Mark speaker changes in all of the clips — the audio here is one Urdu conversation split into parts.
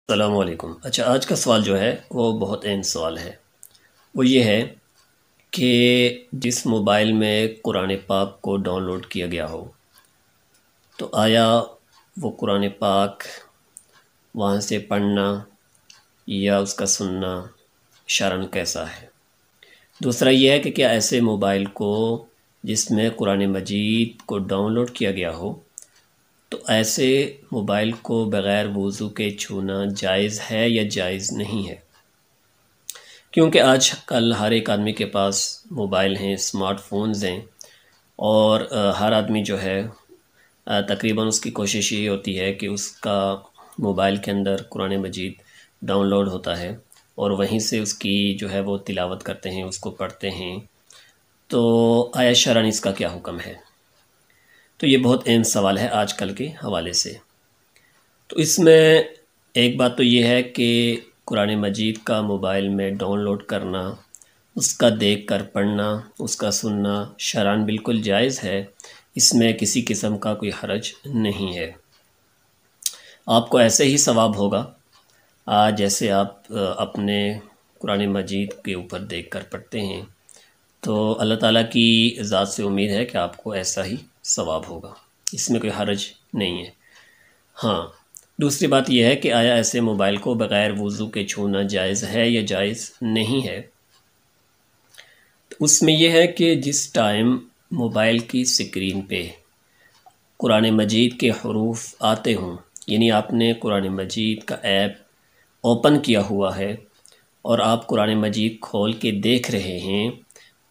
Speaker 1: السلام علیکم۔ اچھا، آج کا سوال جو ہے وہ بہت اہم سوال ہے۔ وہ یہ ہے کہ جس موبائل میں قرآن پاک کو ڈاؤن لوڈ کیا گیا ہو تو آیا وہ قرآن پاک وہاں سے پڑھنا یا اس کا سننا شرعاً کیسا ہے؟ دوسرا یہ ہے کہ کیا ایسے موبائل کو جس میں قرآن مجید کو ڈاؤن لوڈ کیا گیا ہو تو ایسے موبائل کو بغیر وضو کے چھونا جائز ہے یا جائز نہیں ہے؟ کیونکہ آج کل ہر ایک آدمی کے پاس موبائل ہیں، اسمارٹ فونز ہیں، اور ہر آدمی جو ہے تقریباً اس کی کوشش یہ ہوتی ہے کہ اس کا موبائل کے اندر قرآن مجید ڈاؤن لوڈ ہوتا ہے اور وہیں سے اس کی جو ہے وہ تلاوت کرتے ہیں، اس کو پڑھتے ہیں۔ تو آیا شرعاً اس کا کیا حکم ہے؟ تو یہ بہت اہم سوال ہے آج کل کے حوالے سے۔ تو اس میں ایک بات تو یہ ہے کہ قرآن مجید کا موبائل میں ڈاؤن لوڈ کرنا، اس کا دیکھ کر پڑھنا، اس کا سننا شرعاً بالکل جائز ہے، اس میں کسی قسم کا کوئی حرج نہیں ہے۔ آپ کو ایسے ہی ثواب ہوگا جیسے آپ اپنے قرآن مجید کے اوپر دیکھ کر پڑھتے ہیں، تو اللہ تعالیٰ کی ذات سے امید ہے کہ آپ کو ایسا ہی ثواب ہوگا، اس میں کوئی حرج نہیں ہے۔ ہاں، دوسری بات یہ ہے کہ آیا ایسے موبائل کو بغیر وضو کے چھونا جائز ہے یا جائز نہیں ہے؟ تو اس میں یہ ہے کہ جس ٹائم موبائل کی سکرین پہ قرآن مجید کے حروف آتے ہوں، یعنی آپ نے قرآن مجید کا ایپ اوپن کیا ہوا ہے اور آپ قرآن مجید کھول کے دیکھ رہے ہیں،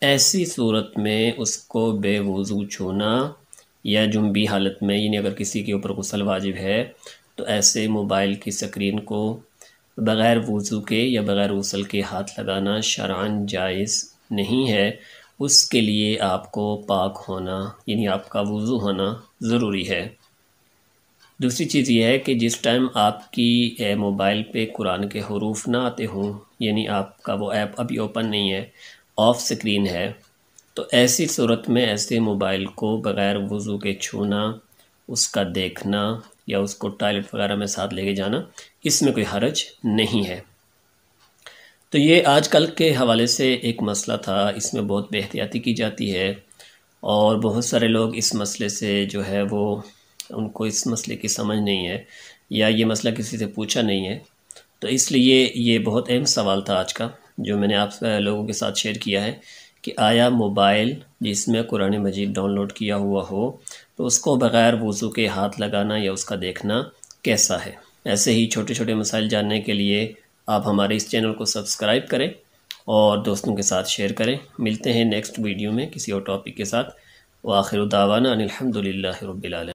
Speaker 1: ایسی صورت میں اس کو بے وضو چھونا یا جنبی حالت میں، یعنی اگر کسی کے اوپر غسل واجب ہے تو ایسے موبائل کی سکرین کو بغیر وضو کے یا بغیر غسل کے ہاتھ لگانا شرعاً جائز نہیں ہے۔ اس کے لیے آپ کو پاک ہونا، یعنی آپ کا وضو ہونا ضروری ہے۔ دوسری چیز یہ ہے کہ جس ٹائم آپ کی موبائل پہ قرآن کے حروف نہ آتے ہوں، یعنی آپ کا وہ ایپ ابھی اوپن نہیں ہے، آف سکرین ہے، تو ایسی صورت میں ایسے موبائل کو بغیر وضو کے چھونا، اس کا دیکھنا یا اس کو ٹوائلٹ وغیرہ میں ساتھ لے کے جانا، اس میں کوئی حرج نہیں ہے۔ تو یہ آج کل کے حوالے سے ایک مسئلہ تھا، اس میں بہت بے احتیاطی کی جاتی ہے اور بہت سارے لوگ اس مسئلے سے جو ہے وہ ان کو اس مسئلے کی سمجھ نہیں ہے یا یہ مسئلہ کسی سے پوچھا نہیں ہے۔ تو اس لیے یہ بہت اہم سوال تھا آج کا، جو میں نے آپ لوگوں کے ساتھ شیئر کیا ہے کہ آیا موبائل جس میں قرآن مجید ڈاؤن لوڈ کیا ہوا ہو تو اس کو بغیر وضو کے ہاتھ لگانا یا اس کا دیکھنا کیسا ہے؟ ایسے ہی چھوٹے چھوٹے مسائل جاننے کے لیے آپ ہمارے اس چینل کو سبسکرائب کریں اور دوستوں کے ساتھ شیئر کریں۔ ملتے ہیں نیکسٹ ویڈیو میں کسی اور ٹاپک کے ساتھ۔ وآخر دعوانا ان الحمد للہ رب العالمین۔